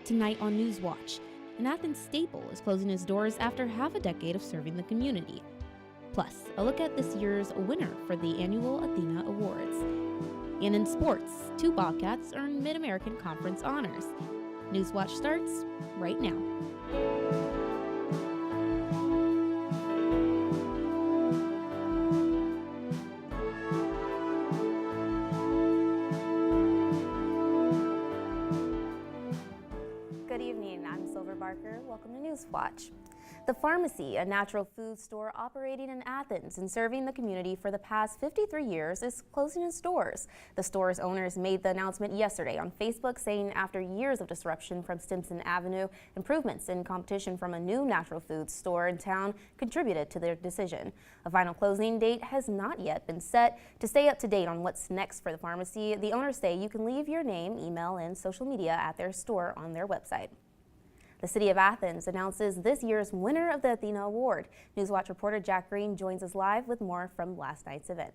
tonight on Newswatch. An Athens staple is closing its doors after half a decade of serving the community. Plus, a look at this year's winner for the annual Athena Awards. And in sports, 2 Bobcats earned Mid-American Conference honors. Newswatch starts right now. Good evening, I'm Silver Barker. Welcome to Newswatch. The Pharmacy, a natural food store operating in Athens and serving the community for the past 53 years, is closing its doors. The store's owners made the announcement yesterday on Facebook, saying after years of disruption from Stimson Avenue, improvements in competition from a new natural food store in town contributed to their decision. A final closing date has not yet been set. To stay up to date on what's next for the pharmacy, the owners say you can leave your name, email, and social media at their store on their website. The City of Athens announces this year's winner of the Athena Award. Newswatch reporter Jack Green joins us live with more from last night's event.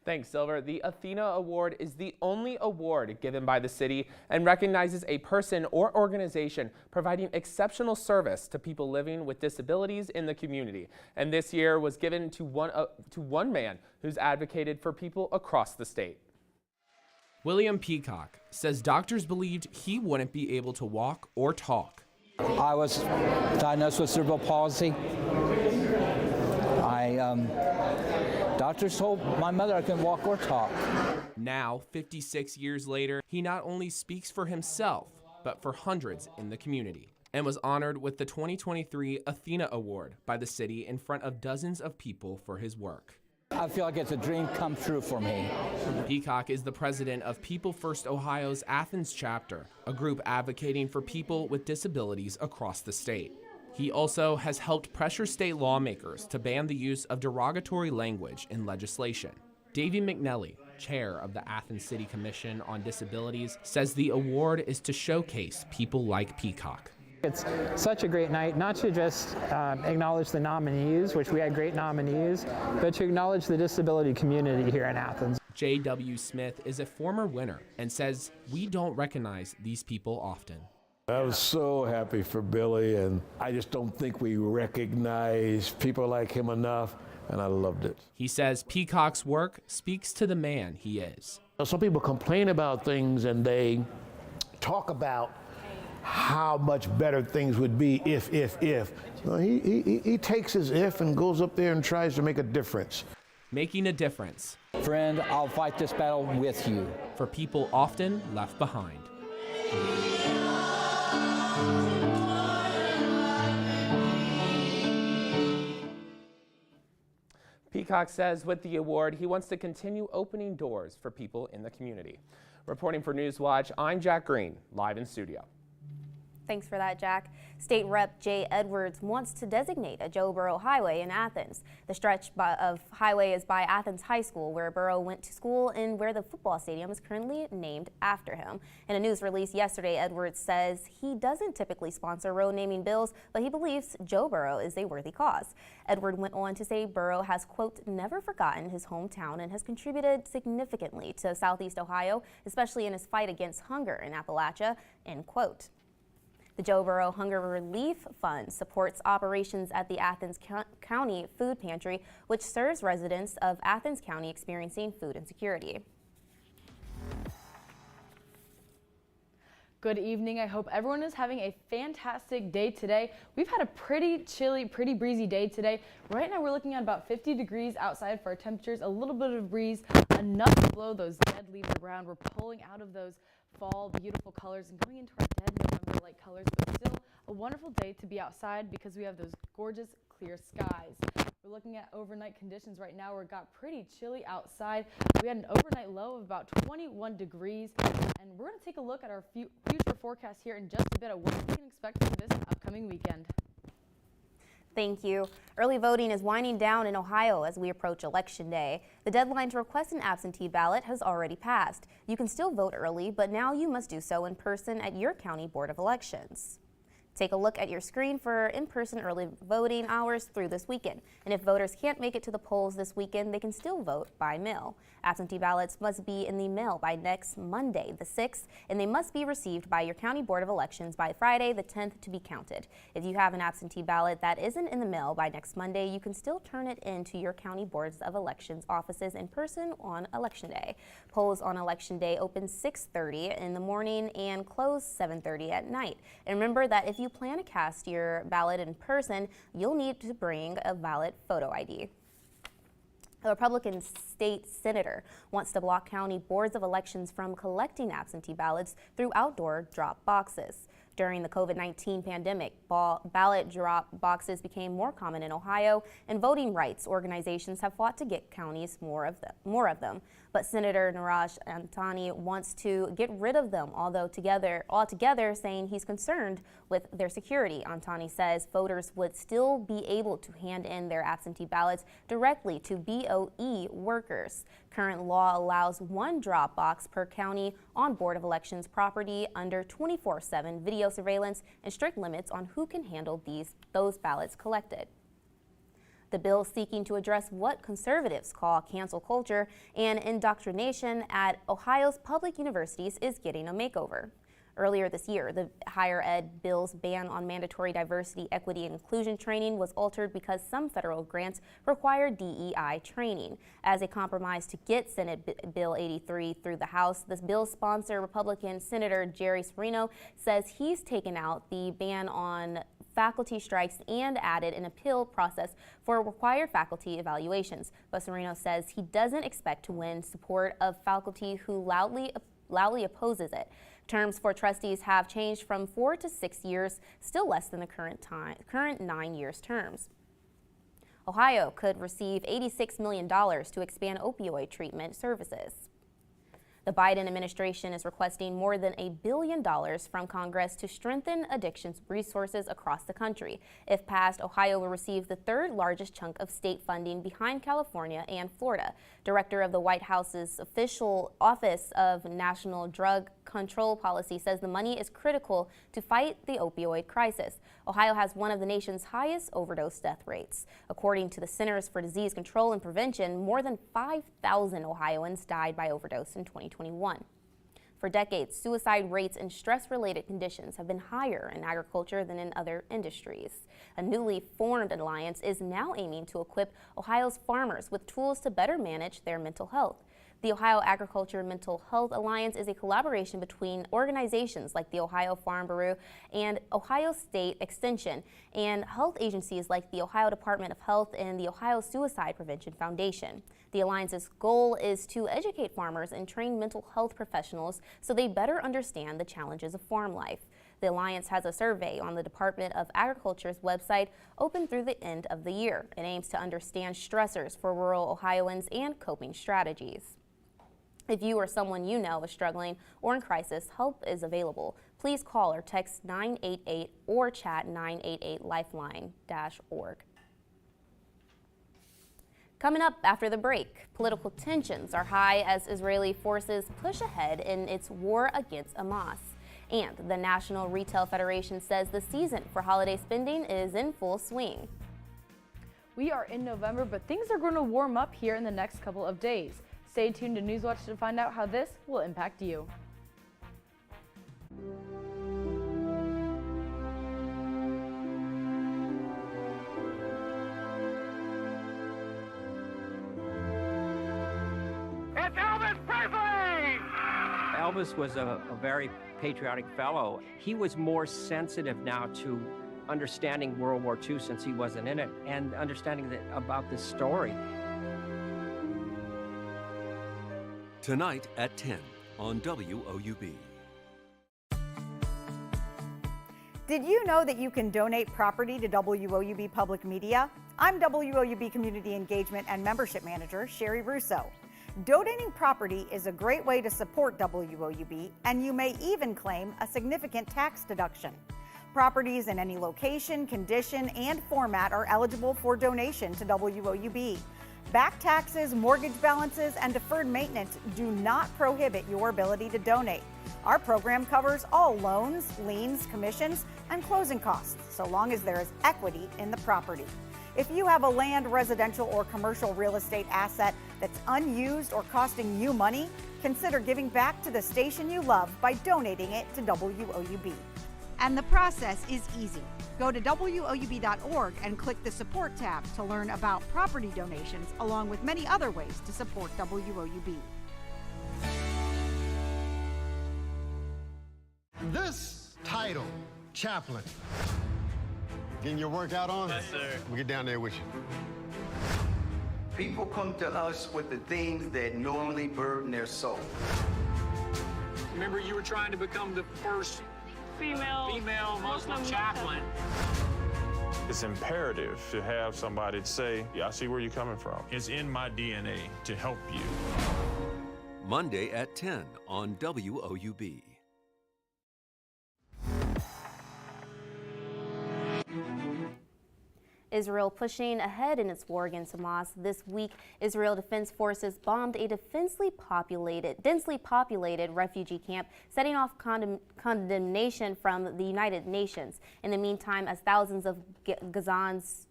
Thanks, Silver. The Athena Award is the only award given by the city and recognizes a person or organization providing exceptional service to people living with disabilities in the community. And this year was given to one man who's advocated for people across the state. William Peacock says doctors believed he wouldn't be able to walk or talk. I was diagnosed with cerebral palsy. Doctors told my mother I couldn't walk or talk. Now, 56 years later, he not only speaks for himself, but for hundreds in the community, and was honored with the 2023 Athena Award by the city in front of dozens of people for his work. I feel like it's a dream come true for me. Peacock is the president of People First Ohio's Athens chapter, a group advocating for people with disabilities across the state. He also has helped pressure state lawmakers to ban the use of derogatory language in legislation. Davey McNelly, chair of the Athens City Commission on Disabilities, says the award is to showcase people like Peacock. It's such a great night, not to just acknowledge the nominees, which we had great nominees, but to acknowledge the disability community here in Athens. J.W. Smith is a former winner and says we don't recognize these people often. I was so happy for Billy, and I just don't think we recognize people like him enough, and I loved it. He says Peacock's work speaks to the man he is. Some people complain about things and they talk about how much better things would be if. Well, he takes his if and goes up there and tries to make a difference. Making a difference. Friend, I'll fight this battle with you. For people often left behind. Peacock says with the award, he wants to continue opening doors for people in the community. Reporting for Newswatch, I'm Jack Green, live in studio. Thanks for that, Jack. State Rep Jay Edwards wants to designate a Joe Burrow Highway in Athens. The stretch of highway is by Athens High School, where Burrow went to school and where the football stadium is currently named after him. In a news release yesterday, Edwards says he doesn't typically sponsor road naming bills, but he believes Joe Burrow is a worthy cause. Edwards went on to say Burrow has, quote, never forgotten his hometown and has contributed significantly to Southeast Ohio, especially in his fight against hunger in Appalachia, end quote. The Joe Burrow Hunger Relief Fund supports operations at the Athens County Food Pantry, which serves residents of Athens County experiencing food insecurity. Good evening. I hope everyone is having a fantastic day today. We've had a pretty chilly, pretty breezy day today. Right now we're looking at about 50 degrees outside for our temperatures, a little bit of breeze, enough to blow those dead leaves around. We're pulling out of those fall beautiful colors and going into our dead November light colors, but still a wonderful day to be outside because we have those gorgeous clear skies. We're looking at overnight conditions right now where it got pretty chilly outside. We had an overnight low of about 21 degrees, and we're going to take a look at our future forecast here in just a bit of what we can expect for this upcoming weekend. Thank you. Early voting is winding down in Ohio as we approach Election Day. The deadline to request an absentee ballot has already passed. You can still vote early, but now you must do so in person at your county board of elections. Take a look at your screen for in-person early voting hours through this weekend. And if voters can't make it to the polls this weekend, they can still vote by mail. Absentee ballots must be in the mail by next Monday, the 6th, and they must be received by your county board of elections by Friday, the 10th, to be counted. If you have an absentee ballot that isn't in the mail by next Monday, you can still turn it in to your county boards of elections offices in person on Election Day. Polls on Election Day open 6:30 in the morning and close 7:30 at night. And remember that if you plan to cast your ballot in person, you'll need to bring a valid photo ID. A Republican state senator wants to block county boards of elections from collecting absentee ballots through outdoor drop boxes. During the COVID-19 pandemic, ballot drop boxes became more common in Ohio, and voting rights organizations have fought to get counties more of them. But Senator Neeraj Antani wants to get rid of them altogether, saying he's concerned with their security. Antani says voters would still be able to hand in their absentee ballots directly to BOE workers. Current law allows one drop box per county on Board of Elections property under 24/7 video surveillance and strict limits on who can handle those ballots collected. The bill seeking to address what conservatives call cancel culture and indoctrination at Ohio's public universities is getting a makeover. Earlier this year, the higher ed bill's ban on mandatory diversity, equity, and inclusion training was altered because some federal grants require DEI training. As a compromise to get Senate Bill 83 through the House, this bill's sponsor, Republican Senator Jerry Serino, says he's taken out the ban on faculty strikes and added an appeal process for required faculty evaluations. But Serino says he doesn't expect to win support of faculty who loudly opposes it. Terms for trustees have changed from 4 to 6 years, still less than the current 9 years terms. Ohio could receive $86 million to expand opioid treatment services. The Biden administration is requesting more than $1 billion from Congress to strengthen addictions resources across the country. If passed, Ohio will receive the third largest chunk of state funding behind California and Florida. Director of the White House's official Office of National Drug Control Policy says the money is critical to fight the opioid crisis. Ohio has one of the nation's highest overdose death rates. According to the Centers for Disease Control and Prevention, more than 5,000 Ohioans died by overdose in 2021. For decades, suicide rates and stress-related conditions have been higher in agriculture than in other industries. A newly formed alliance is now aiming to equip Ohio's farmers with tools to better manage their mental health. The Ohio Agriculture Mental Health Alliance is a collaboration between organizations like the Ohio Farm Bureau and Ohio State Extension and health agencies like the Ohio Department of Health and the Ohio Suicide Prevention Foundation. The Alliance's goal is to educate farmers and train mental health professionals so they better understand the challenges of farm life. The Alliance has a survey on the Department of Agriculture's website open through the end of the year. It aims to understand stressors for rural Ohioans and coping strategies. If you or someone you know is struggling or in crisis, help is available. Please call or text 988 or chat 988lifeline-org. Coming up after the break, political tensions are high as Israeli forces push ahead in its war against Hamas. And the National Retail Federation says the season for holiday spending is in full swing. We are in November, but things are going to warm up here in the next couple of days. Stay tuned to Newswatch to find out how this will impact you. It's Elvis Presley! Elvis was a very patriotic fellow. He was more sensitive now to understanding World War II since he wasn't in it and understanding about this story. Tonight at 10 on WOUB. Did you know that you can donate property to WOUB Public Media? I'm WOUB Community Engagement and Membership Manager Sherry Russo. Donating property is a great way to support WOUB, and you may even claim a significant tax deduction. Properties in any location, condition, and format are eligible for donation to WOUB. Back taxes, mortgage balances, and deferred maintenance do not prohibit your ability to donate. Our program covers all loans, liens, commissions, and closing costs, so long as there is equity in the property. If you have a land, residential, or commercial real estate asset that's unused or costing you money, consider giving back to the station you love by donating it to WOUB. And the process is easy. Go to WOUB.org and click the Support tab to learn about property donations, along with many other ways to support WOUB. This title, chaplain. Getting your workout on? Yes, sir. We'll get down there with you. People come to us with the things that normally burden their soul. Remember, you were trying to become the first female Muslim chaplain. It's imperative to have somebody say, yeah, I see where you're coming from. It's in my DNA to help you. Monday at 10 on WOUB. Israel pushing ahead in its war against Hamas. This week, Israel Defense Forces bombed a densely populated refugee camp, setting off condemnation from the United Nations. In the meantime, as thousands of Gazans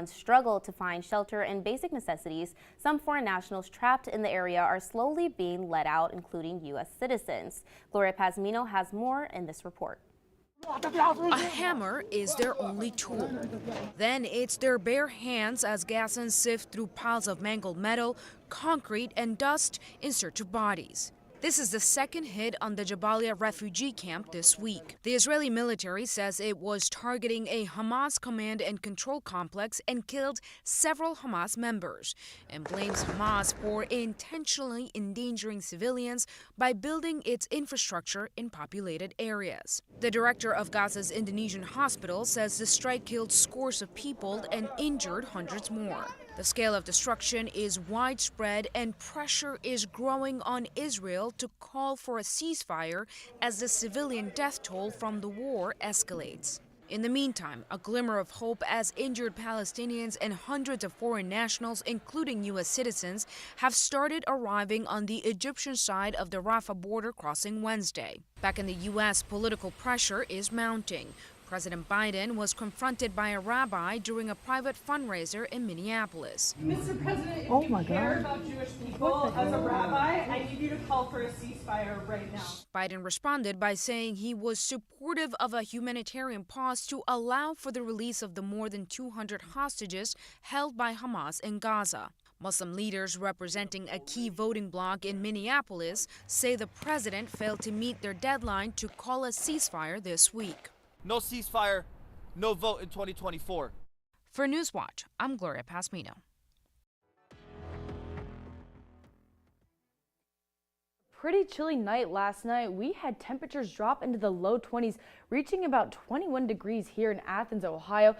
struggle to find shelter and basic necessities, some foreign nationals trapped in the area are slowly being let out, including U.S. citizens. Gloria Pazmino has more in this report. A hammer is their only tool. Then it's their bare hands as Gazans sift through piles of mangled metal, concrete, and dust in search of bodies. This is the second hit on the Jabalia refugee camp this week. The Israeli military says it was targeting a Hamas command and control complex and killed several Hamas members, and blames Hamas for intentionally endangering civilians by building its infrastructure in populated areas. The director of Gaza's Indonesian hospital says the strike killed scores of people and injured hundreds more. The scale of destruction is widespread and pressure is growing on Israel to call for a ceasefire as the civilian death toll from the war escalates. In the meantime, a glimmer of hope as injured Palestinians and hundreds of foreign nationals, including U.S. citizens, have started arriving on the Egyptian side of the Rafah border crossing Wednesday. Back in the U.S., political pressure is mounting. President Biden was confronted by a rabbi during a private fundraiser in Minneapolis. Mr. President, if you care about Jewish people as a rabbi, I need you to call for a ceasefire right now. Biden responded by saying he was supportive of a humanitarian pause to allow for the release of the more than 200 hostages held by Hamas in Gaza. Muslim leaders representing a key voting bloc in Minneapolis say the president failed to meet their deadline to call a ceasefire this week. No ceasefire, no vote in 2024. For Newswatch, I'm Gloria Pazmino. Pretty chilly night last night. We had temperatures drop into the low 20s, reaching about 21 degrees here in Athens, Ohio,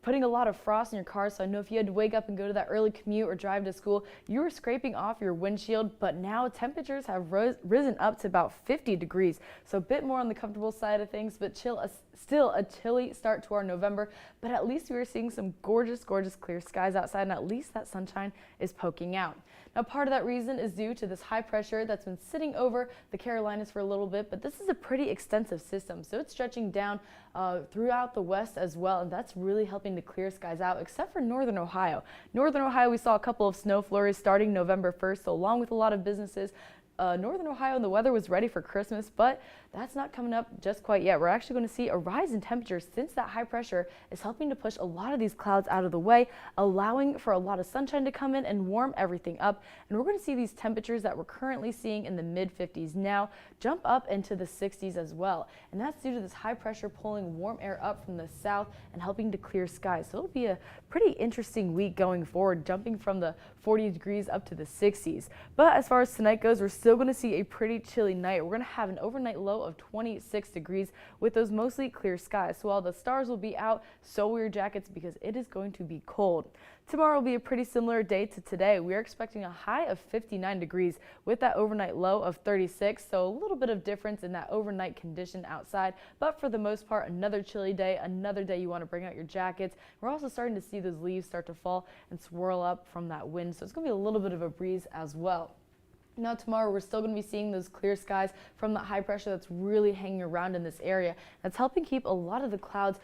putting a lot of frost in your car. So I know if you had to wake up and go to that early commute or drive to school, you were scraping off your windshield. But now temperatures have risen up to about 50 degrees. So a bit more on the comfortable side of things, but still a chilly start to our November. But at least we are seeing some gorgeous, gorgeous clear skies outside, and at least that sunshine is poking out. Now, part of that reason is due to this high pressure that's been sitting over the Carolinas for a little bit, but this is a pretty extensive system, so it's stretching down throughout the west as well, and that's really helping to clear skies out, except for northern Ohio. Northern Ohio, we saw a couple of snow flurries starting November 1st, so along with a lot of businesses, northern Ohio and the weather was ready for Christmas, but that's not coming up just quite yet. We're actually going to see a rise in temperatures since that high pressure is helping to push a lot of these clouds out of the way, allowing for a lot of sunshine to come in and warm everything up. And we're going to see these temperatures that we're currently seeing in the mid-50s now jump up into the 60s as well. And that's due to this high pressure pulling warm air up from the south and helping to clear skies. So it'll be a pretty interesting week going forward, jumping from the 40 degrees up to the 60s. But as far as tonight goes, we're still still going to see a pretty chilly night. We're going to have an overnight low of 26 degrees with those mostly clear skies. So while the stars will be out, so will your jackets because it is going to be cold. Tomorrow will be a pretty similar day to today. We are expecting a high of 59 degrees with that overnight low of 36. So a little bit of difference in that overnight condition outside. But for the most part, another chilly day, another day you want to bring out your jackets. We're also starting to see those leaves start to fall and swirl up from that wind. So it's going to be a little bit of a breeze as well. Now tomorrow we're still going to be seeing those clear skies from the high pressure that's really hanging around in this area. That's helping keep a lot of the clouds,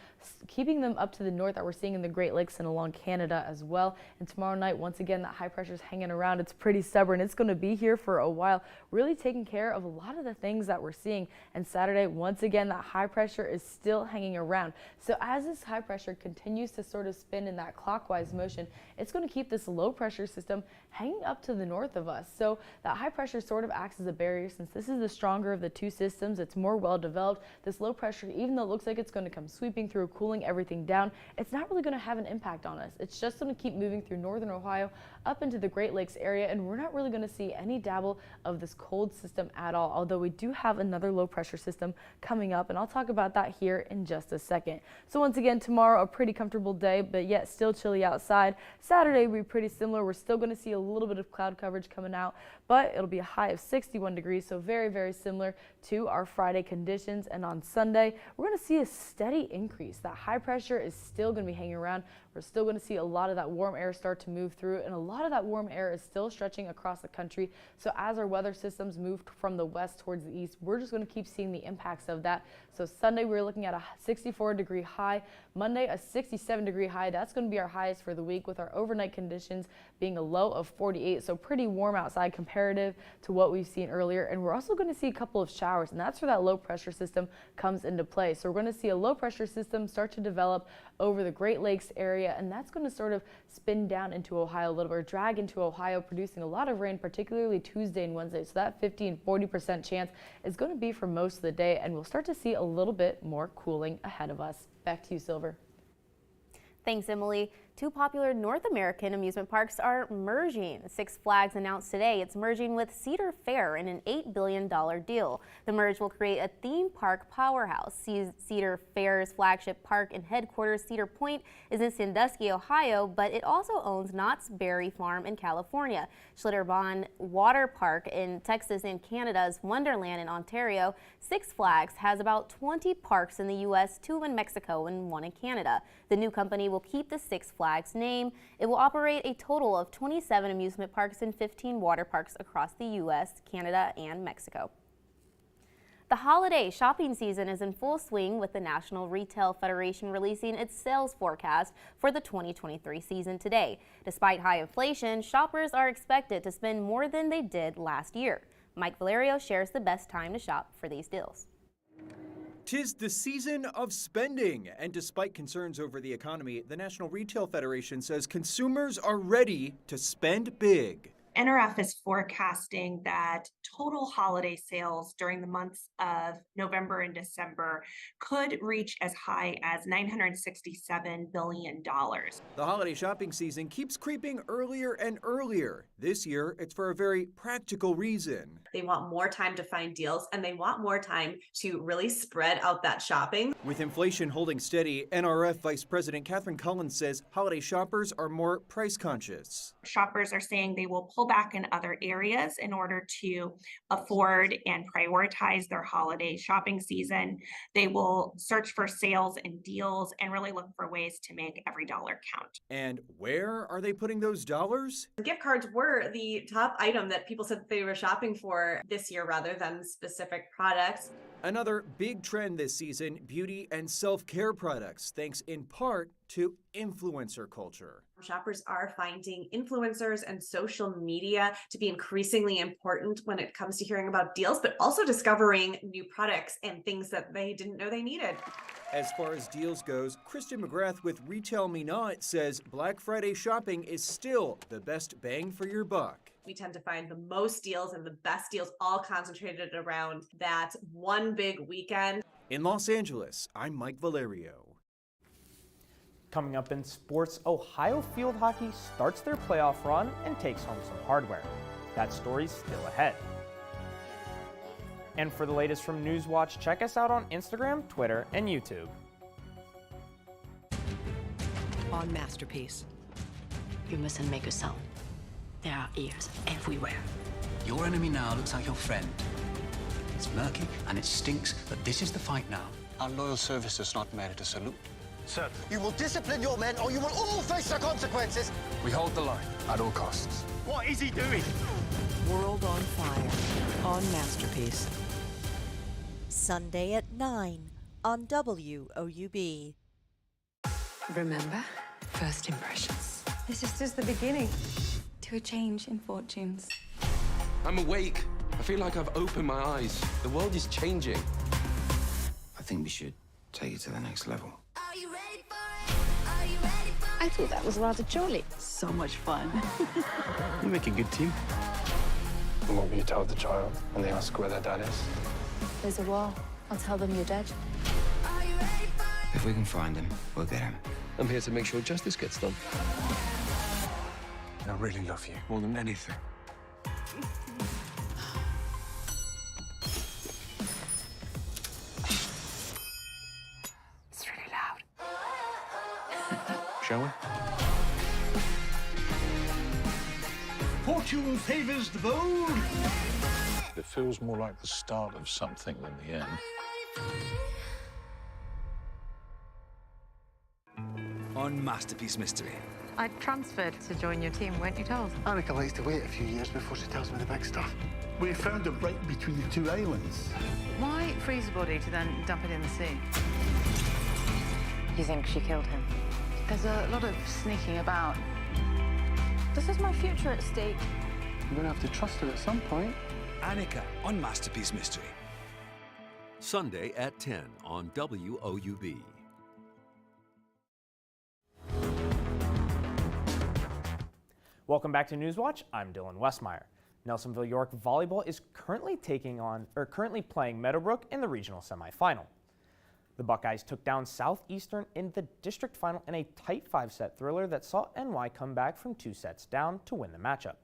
keeping them up to the north that we're seeing in the Great Lakes and along Canada as well. And tomorrow night, once again, that high pressure is hanging around. It's pretty stubborn. It's going to be here for a while, really taking care of a lot of the things that we're seeing. And Saturday, once again, that high pressure is still hanging around. So as this high pressure continues to sort of spin in that clockwise motion, it's going to keep this low pressure system hanging up to the north of us. So that high pressure sort of acts as a barrier. Since this is the stronger of the two systems, it's more well developed. This low pressure, even though it looks like it's going to come sweeping through, cooling everything down, it's not really going to have an impact on us. It's just going to keep moving through northern Ohio up into the Great Lakes area, and we're not really going to see any dabble of this cold system at all, although we do have another low pressure system coming up, and I'll talk about that here in just a second. So once again, tomorrow a pretty comfortable day, but yet still chilly outside. Saturday will be pretty similar. We're still going to see a little bit of cloud coverage coming out, but it'll be a high of 61 degrees, so very, very similar to our Friday conditions. And on Sunday, we're going to see a steady increase. That high pressure is still going to be hanging around. We're still going to see a lot of that warm air start to move through, and a lot of that warm air is still stretching across the country. So as our weather systems move from the west towards the east, we're just going to keep seeing the impacts of that. So Sunday, we're looking at a 64-degree high. Monday, a 67-degree high. That's going to be our highest for the week, with our overnight conditions being a low of 48. So pretty warm outside comparative to what we've seen earlier. And we're also going to see a couple of showers, and that's where that low pressure system comes into play. So we're going to see a low pressure system start to develop over the Great Lakes area, and that's going to sort of spin down into Ohio a little bit, or drag into Ohio, producing a lot of rain, particularly Tuesday and Wednesday. So that 50 and 40% chance is going to be for most of the day, and we'll start to see a little bit more cooling ahead of us. Back to you, Silver. Thanks, Emily. Two popular North American amusement parks are merging. Six Flags announced today it's merging with Cedar Fair in an $8 billion deal. The merge will create a theme park powerhouse. Cedar Fair's flagship park and headquarters, Cedar Point, is in Sandusky, Ohio, but it also owns Knott's Berry Farm in California, Schlitterbahn Water Park in Texas, and Canada's Wonderland in Ontario. Six Flags has about 20 parks in the U.S., 2 in Mexico, and 1 in Canada. The new company will keep the Six Flags name. It will operate a total of 27 amusement parks and 15 water parks across the U.S., Canada, and Mexico. The holiday shopping season is in full swing, with the National Retail Federation releasing its sales forecast for the 2023 season today. Despite high inflation, shoppers are expected to spend more than they did last year. Mike Valerio shares the best time to shop for these deals. 'Tis the season of spending, and despite concerns over the economy, the National Retail Federation says consumers are ready to spend big. NRF is forecasting that total holiday sales during the months of November and December could reach as high as $967 billion. The holiday shopping season keeps creeping earlier and earlier. This year, it's for a very practical reason. They want more time to find deals, and they want more time to really spread out that shopping. With inflation holding steady, NRF Vice President Catherine Collins says holiday shoppers are more price conscious. Shoppers are saying they will pull back in other areas in order to afford and prioritize their holiday shopping season. They will search for sales and deals and really look for ways to make every dollar count. And where are they putting those dollars? Gift cards were the top item that people said they were shopping for this year rather than specific products. Another big trend this season, beauty and self-care products, thanks in part to influencer culture. Shoppers are finding influencers and social media to be increasingly important when it comes to hearing about deals, but also discovering new products and things that they didn't know they needed. As far as deals goes, Kristen McGrath with Retail Me Not says Black Friday shopping is still the best bang for your buck. We tend to find the most deals and the best deals all concentrated around that one big weekend. In Los Angeles, I'm Mike Valerio. Coming up in sports, Ohio field hockey starts their playoff run and takes home some hardware. That story's still ahead. And for the latest from Newswatch, check us out on Instagram, Twitter, and YouTube. On Masterpiece. You mustn't make a sound. There are ears everywhere. Your enemy now looks like your friend. It's murky and it stinks, but this is the fight now. Our loyal service does not merit a salute. Sir, You will discipline your men or you will all face the consequences. we hold the line at all costs. What is he doing? World on Fire. On Masterpiece. Sunday at 9 on WOUB. Remember, first impressions. This is just the beginning to a change in fortunes. I'm awake. I feel like I've opened my eyes. The world is changing. I think we should take it to the next level. I thought that was rather jolly. So much fun. You make a good team. And what will you tell the child when they ask where their dad is? There's a war. I'll tell them you're dead. If we can find him, we'll get him. I'm here to make sure justice gets done. I really love you more than anything. It's really loud. Shall we? Fortune favors the bold. It feels more like the start of something than the end. On Masterpiece Mystery. I transferred to join your team, weren't you told? Annika likes to wait a few years before she tells me the big stuff. We found it right between the two islands. Why freeze a body to then dump it in the sea? You think she killed him? There's a lot of sneaking about. This is my future at stake. I'm gonna have to trust her at some point. Annika on Masterpiece Mystery. Sunday at 10 on WOUB. Welcome back to Newswatch. I'm Dylan Westmeyer. Nelsonville York Volleyball is currently playing Meadowbrook in the regional semifinal. The Buckeyes took down Southeastern in the district final in a tight 5-set thriller that saw NY come back from 2 sets down to win the matchup.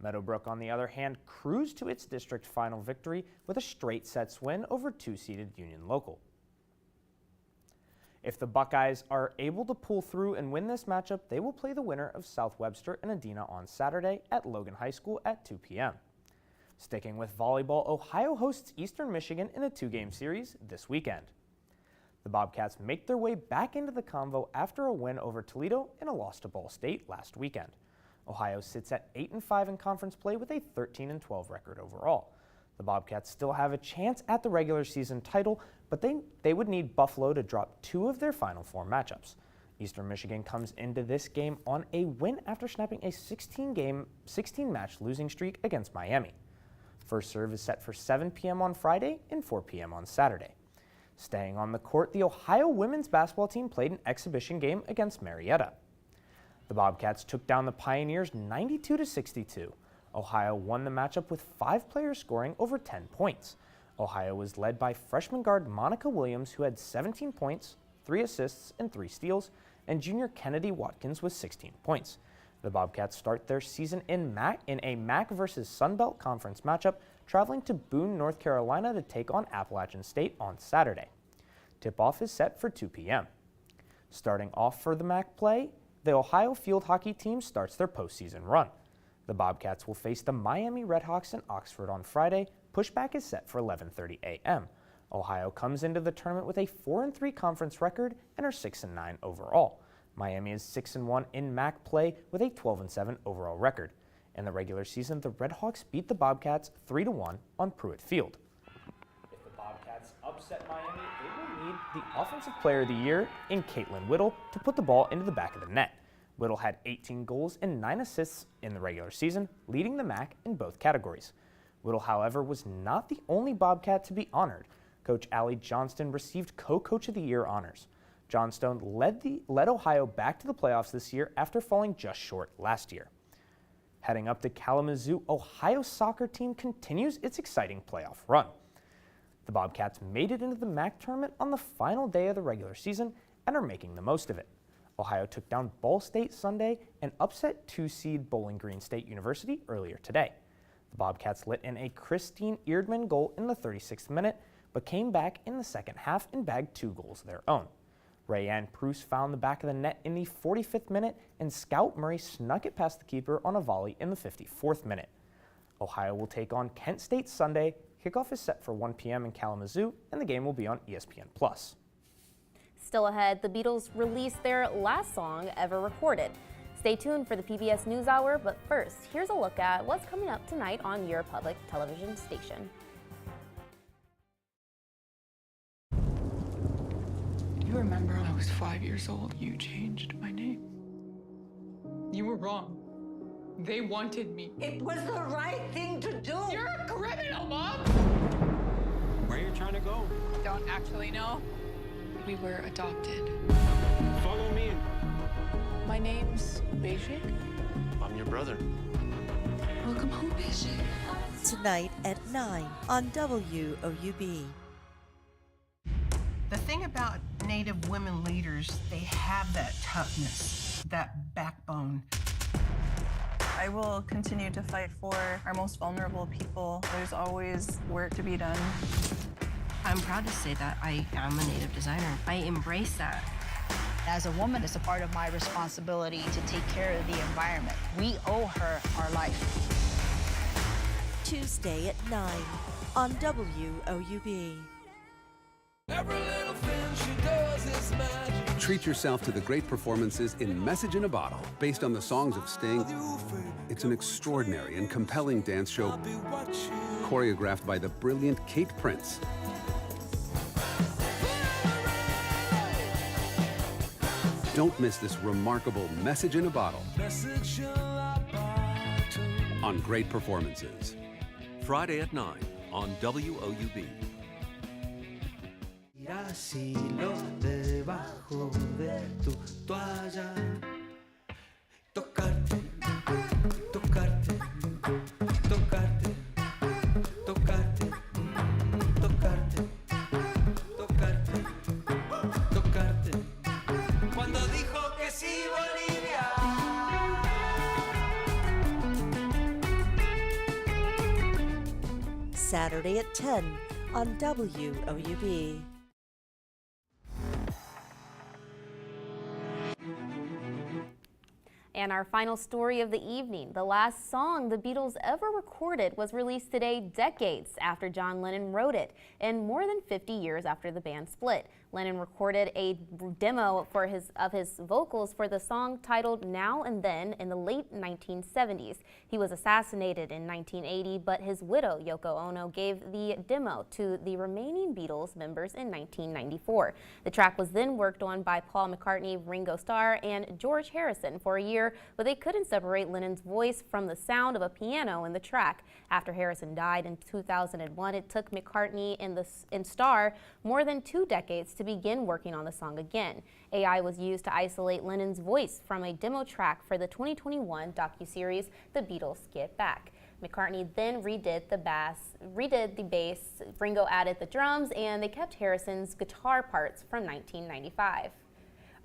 Meadowbrook, on the other hand, cruised to its district final victory with a straight sets win over 2-seeded Union Local. If the Buckeyes are able to pull through and win this matchup, they will play the winner of South Webster and Adena on Saturday at Logan High School at 2 p.m. Sticking with volleyball, Ohio hosts Eastern Michigan in a 2-game series this weekend. The Bobcats make their way back into the convo after a win over Toledo and a loss to Ball State last weekend. Ohio sits at 8-5 in conference play with a 13-12 record overall. The Bobcats still have a chance at the regular season title, but they would need Buffalo to drop 2 of their Final Four matchups. Eastern Michigan comes into this game on a win after snapping a 16-match losing streak against Miami. First serve is set for 7 p.m. on Friday and 4 p.m. on Saturday. Staying on the court, the Ohio women's basketball team played an exhibition game against Marietta. The Bobcats took down the Pioneers 92-62. Ohio won the matchup with 5 players scoring over 10 points. Ohio was led by freshman guard Monica Williams, who had 17 points, 3 assists, and 3 steals, and junior Kennedy Watkins with 16 points. The Bobcats start their season in a MAC versus Sunbelt Conference matchup, traveling to Boone, North Carolina to take on Appalachian State on Saturday. Tip-off is set for 2 p.m. Starting off for the MAC play, the Ohio field hockey team starts their postseason run. The Bobcats will face the Miami Redhawks in Oxford on Friday. Pushback is set for 11:30 a.m. Ohio comes into the tournament with a 4-3 conference record and are 6-9 overall. Miami is 6-1 in MAC play with a 12-7 overall record. In the regular season, the Redhawks beat the Bobcats 3-1 on Pruitt Field. If the Bobcats upset Miami, they will need the Offensive Player of the Year in Caitlin Whittle to put the ball into the back of the net. Whittle had 18 goals and 9 assists in the regular season, leading the MAC in both categories. Whittle, however, was not the only Bobcat to be honored. Coach Allie Johnston received Co-Coach of the Year honors. Johnstone led Ohio back to the playoffs this year after falling just short last year. Heading up to Kalamazoo, Ohio's soccer team continues its exciting playoff run. The Bobcats made it into the MAC tournament on the final day of the regular season and are making the most of it. Ohio took down Ball State Sunday and upset 2-seed Bowling Green State University earlier today. The Bobcats lit in a Christine Eerdman goal in the 36th minute, but came back in the second half and bagged 2 goals of their own. Rayanne Pruce found the back of the net in the 45th minute, and Scout Murray snuck it past the keeper on a volley in the 54th minute. Ohio will take on Kent State Sunday. Kickoff is set for 1 p.m. in Kalamazoo, and the game will be on ESPN+. Still ahead, the Beatles released their last song ever recorded. Stay tuned for the PBS NewsHour, but first, here's a look at what's coming up tonight on your public television station. You remember when I was 5 years old, you changed my name. You were wrong. They wanted me. It was the right thing to do. You're a criminal, Mom! Where are you trying to go? Don't actually know. We were adopted. Follow me. My name's Beijing. I'm your brother. Welcome home, Beijing. Tonight at 9 on WOUB. The thing about Native women leaders, they have that toughness, that backbone. I will continue to fight for our most vulnerable people. There's always work to be done. I'm proud to say that I am a Native designer. I embrace that. As a woman, it's a part of my responsibility to take care of the environment. We owe her our life. Tuesday at 9 on WOUB. Every little thing she does is magic. Treat yourself to the great performances in Message in a Bottle, based on the songs of Sting. It's an extraordinary and compelling dance show choreographed by the brilliant Kate Prince. Don't miss this remarkable Message in a Bottle on Great Performances. Friday at 9 on WOUB. Debajo de tu toalla, tocarte, tocarte, tocarte, tocarte, tocarte, tocarte, tocarte. Cuando dijo que sí, Bolivia. Saturday at 10 on WOUB. And our final story of the evening, the last song the Beatles ever recorded was released today, decades after John Lennon wrote it and more than 50 years after the band split. Lennon recorded a demo of his vocals for the song titled Now and Then in the late 1970s. He was assassinated in 1980, but his widow, Yoko Ono, gave the demo to the remaining Beatles members in 1994. The track was then worked on by Paul McCartney, Ringo Starr, and George Harrison for a year, but they couldn't separate Lennon's voice from the sound of a piano in the track. After Harrison died in 2001, it took McCartney and Starr more than 2 decades to begin working on the song again. AI was used to isolate Lennon's voice from a demo track for the 2021 docuseries The Beatles Get Back. McCartney then redid the bass, Ringo added the drums, and they kept Harrison's guitar parts from 1995.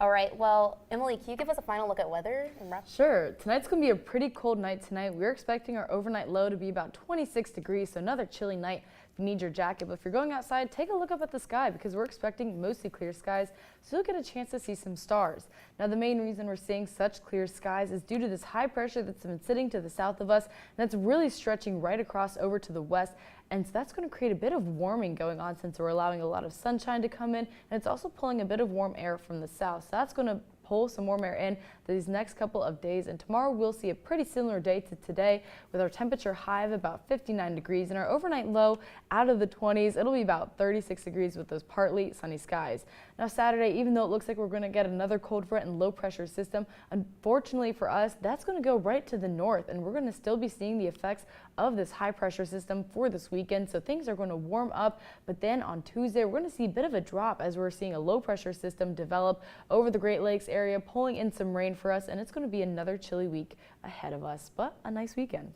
All right, well, Emily, can you give us a final look at weather and wrap? Sure. Tonight's going to be a pretty cold night tonight. We're expecting our overnight low to be about 26 degrees, so another chilly night if you need your jacket. But if you're going outside, take a look up at the sky because we're expecting mostly clear skies, so you'll get a chance to see some stars. Now, the main reason we're seeing such clear skies is due to this high pressure that's been sitting to the south of us, and that's really stretching right across over to the west. And so that's going to create a bit of warming going on since we're allowing a lot of sunshine to come in, and it's also pulling a bit of warm air from the south. So that's going to pull some warm air in these next couple of days, and tomorrow we'll see a pretty similar day to today with our temperature high of about 59 degrees and our overnight low out of the 20s. It'll be about 36 degrees with those partly sunny skies. Now Saturday, even though it looks like we're going to get another cold front and low pressure system, unfortunately for us, that's going to go right to the north, and we're going to still be seeing the effects of this high pressure system for this weekend. So things are going to warm up, but then on Tuesday we're going to see a bit of a drop as we're seeing a low pressure system develop over the Great Lakes area, pulling in some rain for us, and it's going to be another chilly week ahead of us, but a nice weekend.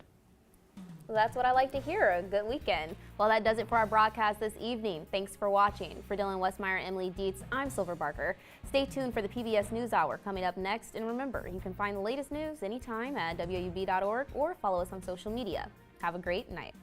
Well, that's what I like to hear, a good weekend. Well, that does it for our broadcast this evening. Thanks for watching. For Dylan Westmeyer and Emily Dietz, I'm Silver Barker. Stay tuned for the PBS NewsHour coming up next, and remember, you can find the latest news anytime at WOUB.org or follow us on social media. Have a great night.